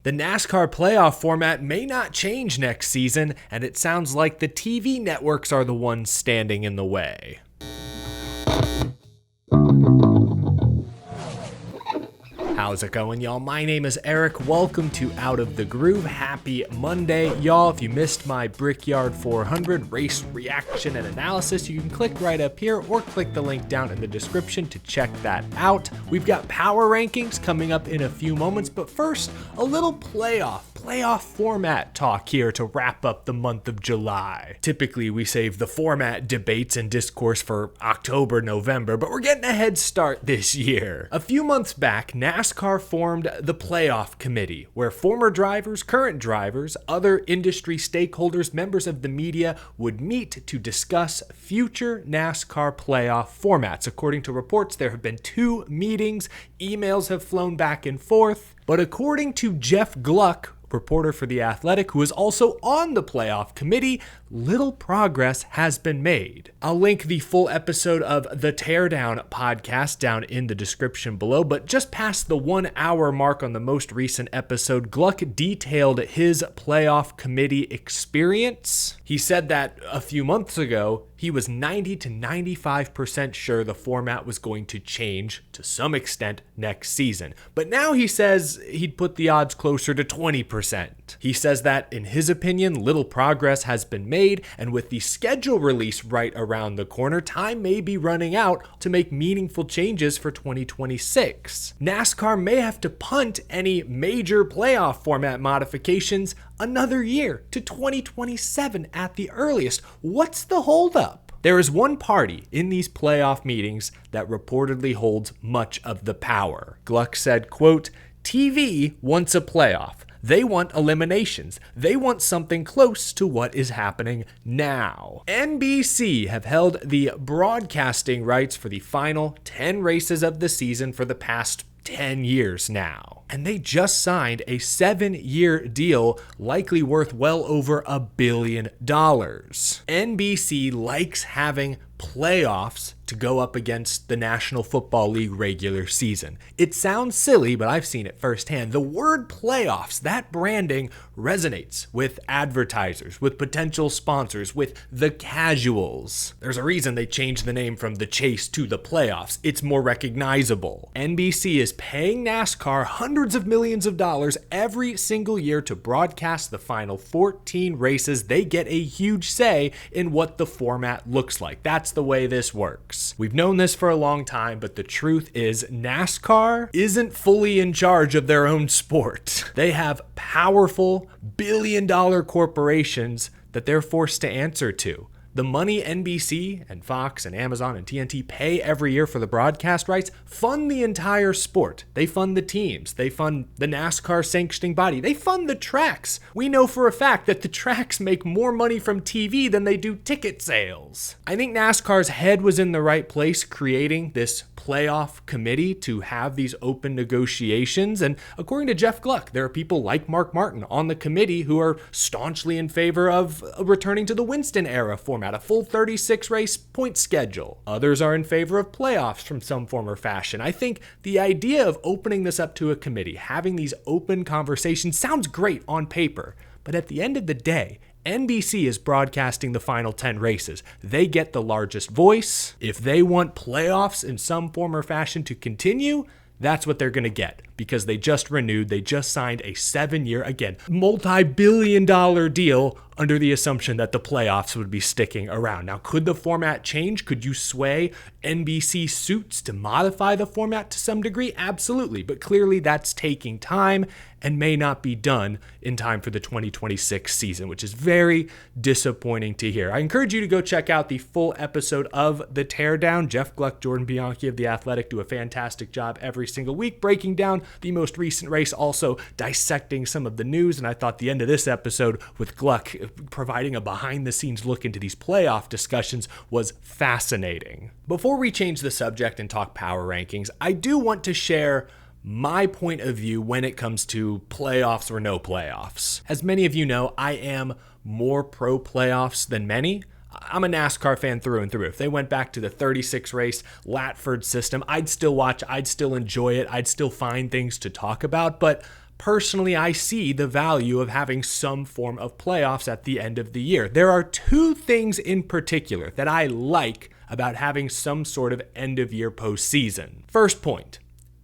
The NASCAR playoff format may not change next season, and it sounds like the TV networks are the ones standing in the way. How's it going, y'all? My name is Eric. Welcome to Out of the Groove. Happy Monday, y'all. If you missed my Brickyard 400 race reaction and analysis, you can click right up here or click the link down in the description to check that out. We've got power rankings coming up in a few moments, but first, a little playoff format talk here to wrap up the month of July. Typically, we save the format debates and discourse for October, November, but we're getting a head start this year. A few months back, NASCAR formed the playoff committee, where former drivers, current drivers, other industry stakeholders, members of the media would meet to discuss future NASCAR playoff formats. According to reports, there have been 2 meetings, emails have flown back and forth, but according to Jeff Gluck, reporter for The Athletic, who is also on the playoff committee, little progress has been made. I'll link the full episode of the Teardown podcast down in the description below, but just past the 1 hour mark on the most recent episode, Gluck detailed his playoff committee experience. He said that a few months ago, he was 90 to 95% sure the format was going to change to some extent next season. But now he says he'd put the odds closer to 20%. He says that, in his opinion, little progress has been made, and with the schedule release right around the corner, time may be running out to make meaningful changes for 2026. NASCAR may have to punt any major playoff format modifications another year to 2027 at the earliest. What's the holdup? There is one party in these playoff meetings that reportedly holds much of the power. Gluck said, quote, "TV wants a playoff. They want eliminations. They want something close to what is happening now." NBC have held the broadcasting rights for the final 10 races of the season for the past 10 years now. And they just signed a 7-year deal, likely worth well over $1 billion. NBC likes having playoffs to go up against the National Football League regular season. It sounds silly, but I've seen it firsthand. The word playoffs, that branding resonates with advertisers, with potential sponsors, with the casuals. There's a reason they changed the name from the chase to the playoffs. It's more recognizable. NBC is paying NASCAR hundreds of millions of dollars every single year to broadcast the final 14 races. They get a huge say in what the format looks like. That's the way this works. We've known this for a long time, but the truth is NASCAR isn't fully in charge of their own sport. They have powerful billion-dollar corporations that they're forced to answer to. The money NBC and Fox and Amazon and TNT pay every year for the broadcast rights fund the entire sport. They fund the teams. They fund the NASCAR sanctioning body. They fund the tracks. We know for a fact that the tracks make more money from TV than they do ticket sales. I think NASCAR's head was in the right place creating this playoff committee to have these open negotiations. And according to Jeff Gluck, there are people like Mark Martin on the committee who are staunchly in favor of returning to the Winston era format, a full 36 race point schedule. Others are in favor of playoffs from some form or fashion. I think the idea of opening this up to a committee, having these open conversations, sounds great on paper. But at the end of the day, NBC is broadcasting the final 10 races. They get the largest voice. If they want playoffs in some form or fashion to continue, that's what they're going to get, because they just renewed, they just signed a 7-year, again, multi-billion-dollar deal under the assumption that the playoffs would be sticking around. Now, could the format change? Could you sway NBC suits to modify the format to some degree? Absolutely, but clearly that's taking time and may not be done in time for the 2026 season, which is very disappointing to hear. I encourage you to go check out the full episode of The Teardown. Jeff Gluck, Jordan Bianchi of The Athletic do a fantastic job every single week breaking down the most recent race, also dissecting some of the news, and I thought the end of this episode with Gluck providing a behind-the-scenes look into these playoff discussions was fascinating. Before we change the subject and talk power rankings, I do want to share my point of view when it comes to playoffs or no playoffs. As many of you know, I am more pro playoffs than many. I'm a NASCAR fan through and through. If they went back to the 36 race Latford system, I'd still watch, I'd still enjoy it, I'd still find things to talk about, but Personally, I see the value of having some form of playoffs at the end of the year. There are two things in particular that I like about having some sort of end-of-year postseason. First point,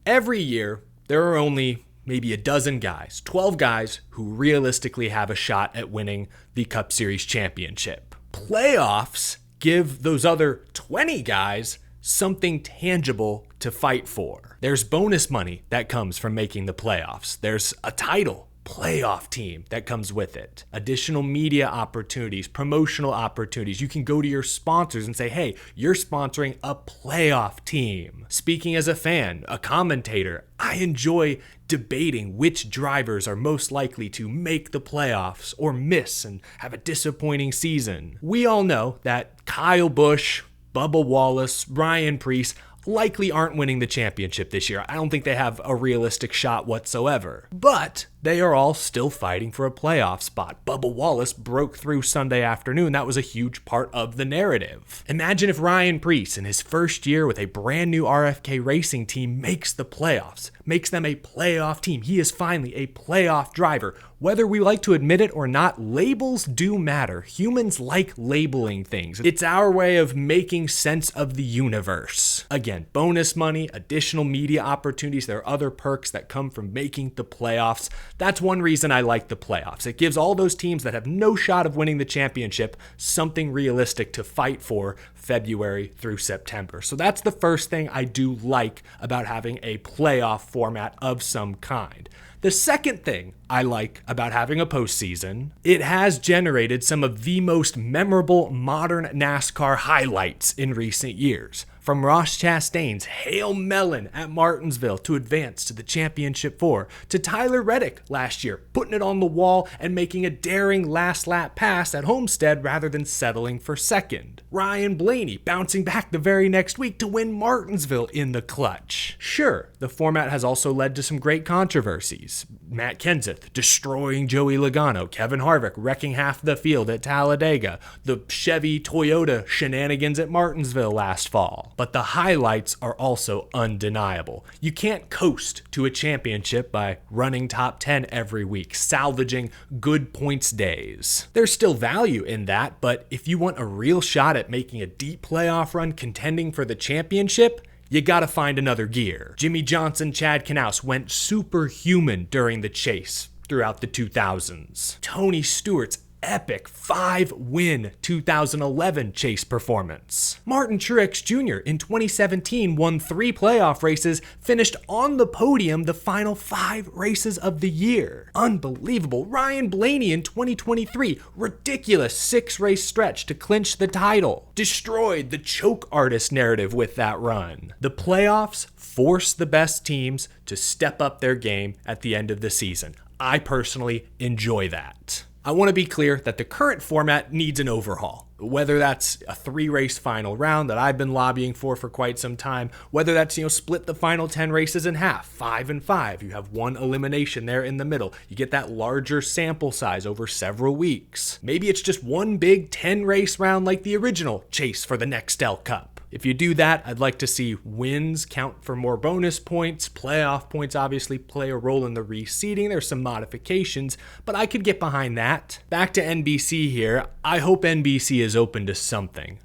every year there are only maybe a dozen guys, 12 guys who realistically have a shot at winning the Cup Series championship. Playoffs give those other 20 guys something tangible to fight for. There's bonus money that comes from making the playoffs. There's a title, playoff team, that comes with it. Additional media opportunities, promotional opportunities. You can go to your sponsors and say, hey, you're sponsoring a playoff team. Speaking as a fan, a commentator, I enjoy debating which drivers are most likely to make the playoffs or miss and have a disappointing season. We all know that Kyle Busch, Bubba Wallace, Ryan Preece likely aren't winning the championship this year. I don't think they have a realistic shot whatsoever. But they are all still fighting for a playoff spot. Bubba Wallace broke through Sunday afternoon. That was a huge part of the narrative. Imagine if Ryan Preece, in his first year with a brand new RFK racing team, makes the playoffs, makes them a playoff team. He is finally a playoff driver. Whether we like to admit it or not, labels do matter. Humans like labeling things. It's our way of making sense of the universe. Again, bonus money, additional media opportunities. There are other perks that come from making the playoffs. That's one reason I like the playoffs. It gives all those teams that have no shot of winning the championship something realistic to fight for February through September. So that's the first thing I do like about having a playoff format of some kind. The second thing I like about having a postseason, it has generated some of the most memorable modern NASCAR highlights in recent years. From Ross Chastain's Hail Melon at Martinsville to advance to the Championship 4, to Tyler Reddick last year putting it on the wall and making a daring last lap pass at Homestead rather than settling for second. Ryan Blaney bouncing back the very next week to win Martinsville in the clutch. Sure, the format has also led to some great controversies. Matt Kenseth destroying Joey Logano, Kevin Harvick wrecking half the field at Talladega, the Chevy-Toyota shenanigans at Martinsville last fall. But the highlights are also undeniable. You can't coast to a championship by running top 10 every week, salvaging good points days. There's still value in that, but if you want a real shot at making a deep playoff run contending for the championship, you gotta find another gear. Jimmy Johnson, Chad Knaus went superhuman during the chase throughout the 2000s. Tony Stewart's epic 5-win 2011 chase performance. Martin Truex Jr. in 2017 won 3 playoff races, finished on the podium the final 5 races of the year. Unbelievable. Ryan Blaney in 2023, ridiculous 6-race stretch to clinch the title. Destroyed the choke artist narrative with that run. The playoffs force the best teams to step up their game at the end of the season. I personally enjoy that. I want to be clear that the current format needs an overhaul. Whether that's a 3-race final round that I've been lobbying for quite some time, whether that's, split the final 10 races in half, 5 and 5. You have one elimination there in the middle. You get that larger sample size over several weeks. Maybe it's just one big 10-race round like the original chase for the Nextel Cup. If you do that, I'd like to see wins count for more bonus points. Playoff points obviously play a role in the reseeding. There's some modifications, but I could get behind that. Back to NBC here. I hope NBC is open to something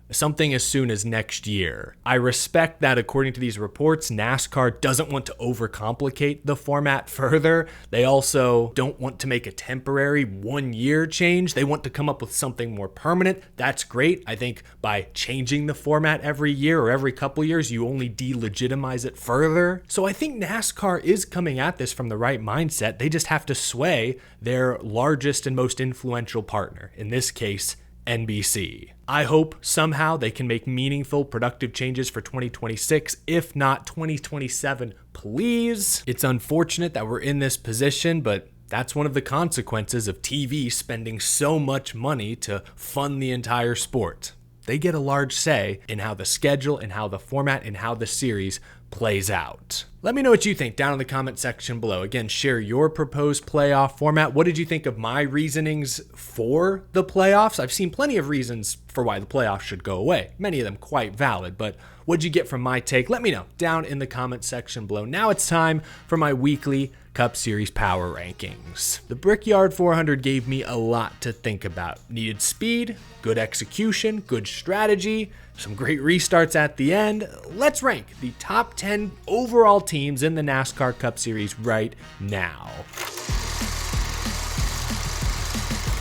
as soon as next year. I respect that according to these reports, NASCAR doesn't want to overcomplicate the format further. They also don't want to make a temporary 1-year change. They want to come up with something more permanent. That's great. I think by changing the format every year or every couple years, you only delegitimize it further. So I think NASCAR is coming at this from the right mindset. They just have to sway their largest and most influential partner, in this case, NBC. I hope somehow they can make meaningful, productive changes for 2026, if not 2027, please. It's unfortunate that we're in this position, but that's one of the consequences of TV spending so much money to fund the entire sport. They get a large say in how the schedule and how the format and how the series plays out. Let me know what you think down in the comment section below. Again, share your proposed playoff format. What did you think of my reasonings for the playoffs? I've seen plenty of reasons for why the playoffs should go away. Many of them quite valid, but what'd you get from my take? Let me know down in the comment section below. Now it's time for my weekly Cup Series power rankings. The Brickyard 400 gave me a lot to think about. Needed speed, good execution, good strategy, some great restarts at the end. Let's rank the top 10 overall teams in the NASCAR Cup Series right now.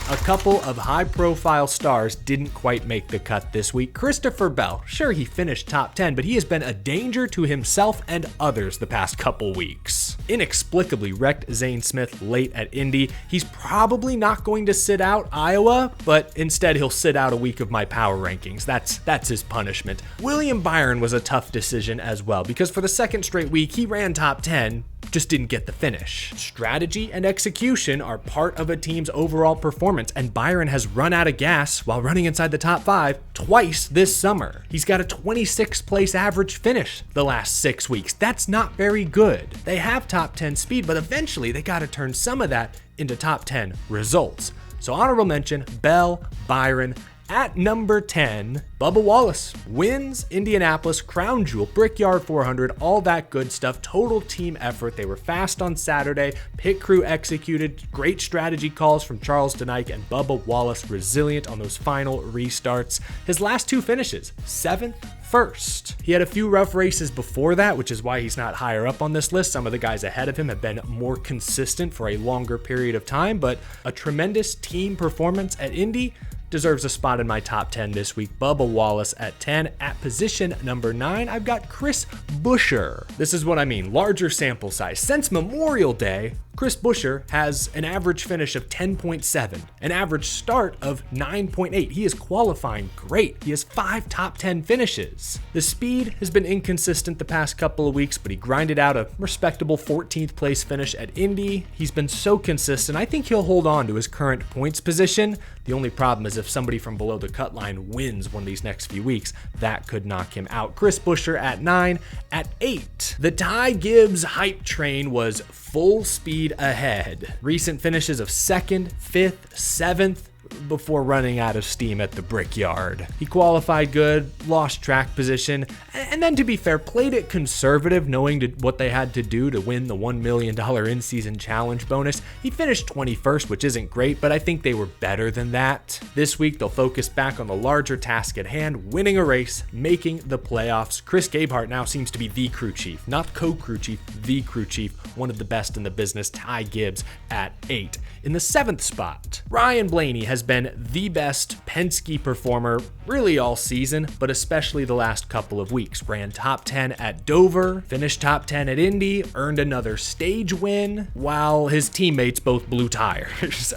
A couple of high-profile stars didn't quite make the cut this week. Christopher Bell, sure, he finished top 10, but he has been a danger to himself and others the past couple weeks. Inexplicably wrecked Zane Smith late at Indy. He's probably not going to sit out Iowa, but instead he'll sit out a week of my power rankings. That's his punishment. William Byron was a tough decision as well, because for the second straight week, he ran top 10, just didn't get the finish. Strategy and execution are part of a team's overall performance, and Byron has run out of gas while running inside the top 5 twice this summer. He's got a 26th place average finish the last 6 weeks. That's not very good. They have top 10 speed, but eventually they gotta turn some of that into top 10 results. So honorable mention, Bell, Byron. At number 10, Bubba Wallace wins Indianapolis, Crown Jewel, Brickyard 400, all that good stuff. Total team effort. They were fast on Saturday. Pit crew executed. Great strategy calls from Charles Denike, and Bubba Wallace resilient on those final restarts. His last 2 finishes, 7th, 1st. He had a few rough races before that, which is why he's not higher up on this list. Some of the guys ahead of him have been more consistent for a longer period of time, but a tremendous team performance at Indy deserves a spot in my top 10 this week. Bubba Wallace at 10. At position number 9, I've got Chris Buescher. This is what I mean, larger sample size. Since Memorial Day, Chris Buescher has an average finish of 10.7, an average start of 9.8. He is qualifying great. He has 5 top 10 finishes. The speed has been inconsistent the past couple of weeks, but he grinded out a respectable 14th place finish at Indy. He's been so consistent. I think he'll hold on to his current points position. The only problem is if somebody from below the cut line wins one of these next few weeks, that could knock him out. Chris Buescher at 9. At 8, the Ty Gibbs hype train was full speed ahead. Recent finishes of 2nd, 5th, 7th, before running out of steam at the Brickyard. He qualified good, lost track position, and then to be fair, played it conservative, knowing what they had to do to win the $1 million in-season challenge bonus. He finished 21st, which isn't great, but I think they were better than that. This week, they'll focus back on the larger task at hand, winning a race, making the playoffs. Chris Gabehart now seems to be the crew chief, not co-crew chief, the crew chief, one of the best in the business. Ty Gibbs at 8. In the 7th spot, Ryan Blaney has been the best Penske performer really all season, but especially the last couple of weeks. Ran top 10 at Dover, finished top 10 at Indy, earned another stage win, while his teammates both blew tires.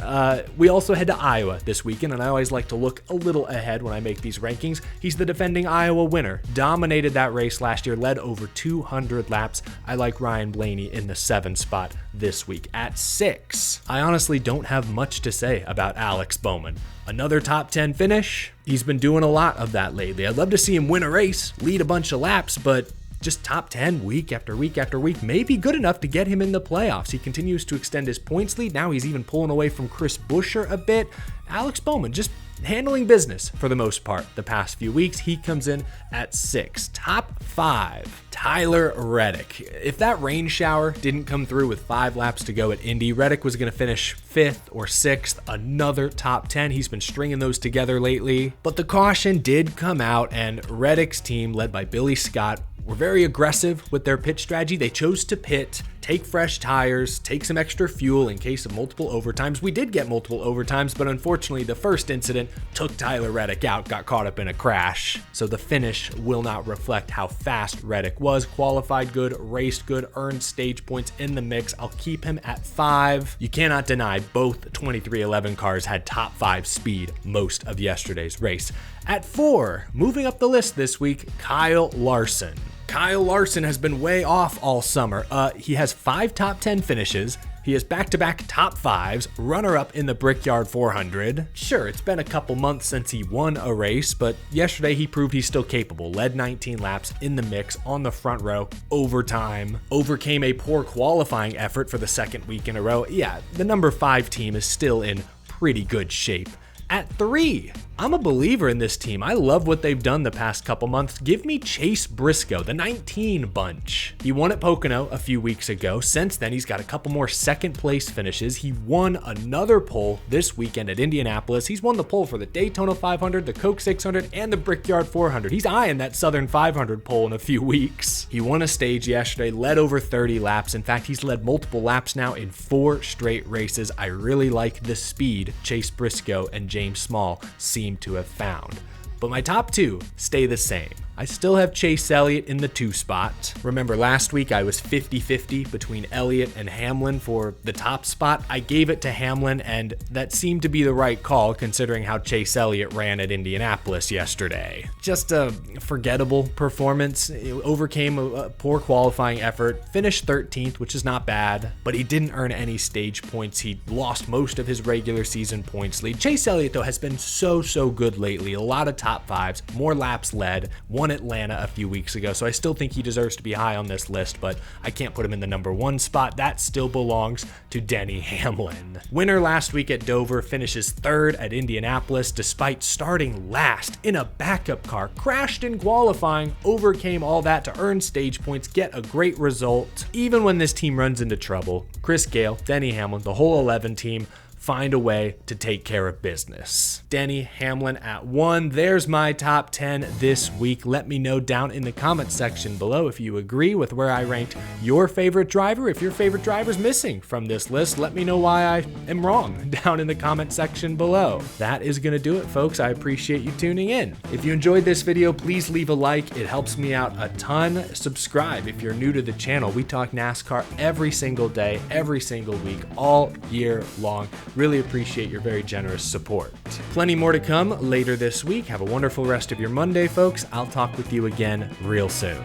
We also head to Iowa this weekend, and I always like to look a little ahead when I make these rankings. He's the defending Iowa winner, dominated that race last year, led over 200 laps. I like Ryan Blaney in the 7th spot this week. At 6, I honestly don't have much to say about Alex Bowman. Another top 10 finish. He's been doing a lot of that lately. I'd love to see him win a race, lead a bunch of laps, but just top 10 week after week after week may be good enough to get him in the playoffs. He continues to extend his points lead. Now he's even pulling away from Chris Buescher a bit. Alex Bowman just handling business for the most part the past few weeks. He comes in at 6. Top 5, Tyler Reddick. If that rain shower didn't come through with 5 laps to go at Indy, Reddick was going to finish 5th or 6th, another top 10. He's been stringing those together lately. But the caution did come out, and Reddick's team, led by Billy Scott, were very aggressive with their pit strategy. They chose to pit, take fresh tires, take some extra fuel in case of multiple overtimes. We did get multiple overtimes, but unfortunately the first incident took Tyler Reddick out, got caught up in a crash. So the finish will not reflect how fast Reddick was. Qualified good, raced good, earned stage points in the mix. I'll keep him at 5. You cannot deny both 2311 cars had top 5 speed most of yesterday's race. At 4, moving up the list this week, Kyle Larson. Kyle Larson has been way off all summer. He has 5 top 10 finishes, He has back-to-back top 5s, runner-up in the Brickyard 400. Sure, it's been a couple months since he won a race, but yesterday he proved he's still capable. Led 19 laps in the mix on the front row, overtime. Overcame a poor qualifying effort for the second week in a row. Yeah, the number 5 team is still in pretty good shape. At 3, I'm a believer in this team. I love what they've done the past couple months. Give me Chase Briscoe, the 19 bunch. He won at Pocono a few weeks ago. Since then, he's got a couple more second place finishes. He won another pole this weekend at Indianapolis. He's won the pole for the Daytona 500, the Coke 600, and the Brickyard 400. He's eyeing that Southern 500 pole in a few weeks. He won a stage yesterday, led over 30 laps. In fact, he's led multiple laps now in 4 straight races. I really like the speed Chase Briscoe and James Small seem to have found. But my top 2 stay the same. I still have Chase Elliott in the 2 spot. Remember last week I was 50-50 between Elliott and Hamlin for the top spot. I gave it to Hamlin, and that seemed to be the right call considering how Chase Elliott ran at Indianapolis yesterday. Just a forgettable performance. It overcame a poor qualifying effort, finished 13th, which is not bad, but he didn't earn any stage points. He lost most of his regular season points lead. Chase Elliott though has been so good lately. A lot of top 5s, more laps led, won Atlanta a few weeks ago, so I still think he deserves to be high on this list, but I can't put him in the number 1 spot. That still belongs to Denny Hamlin. Winner last week at Dover, finishes 3rd at Indianapolis despite starting last in a backup car, crashed in qualifying, overcame all that to earn stage points, get a great result. Even when this team runs into trouble, Chris Gale, Denny Hamlin, the whole 11 team find a way to take care of business. Denny Hamlin at 1. There's my top 10 this week. Let me know down in the comments section below if you agree with where I ranked your favorite driver. If your favorite driver's missing from this list, let me know why I am wrong down in the comment section below. That is gonna do it, folks. I appreciate you tuning in. If you enjoyed this video, please leave a like. It helps me out a ton. Subscribe if you're new to the channel. We talk NASCAR every single day, every single week, all year long. Really appreciate your very generous support. Plenty more to come later this week. Have a wonderful rest of your Monday, folks. I'll talk with you again real soon.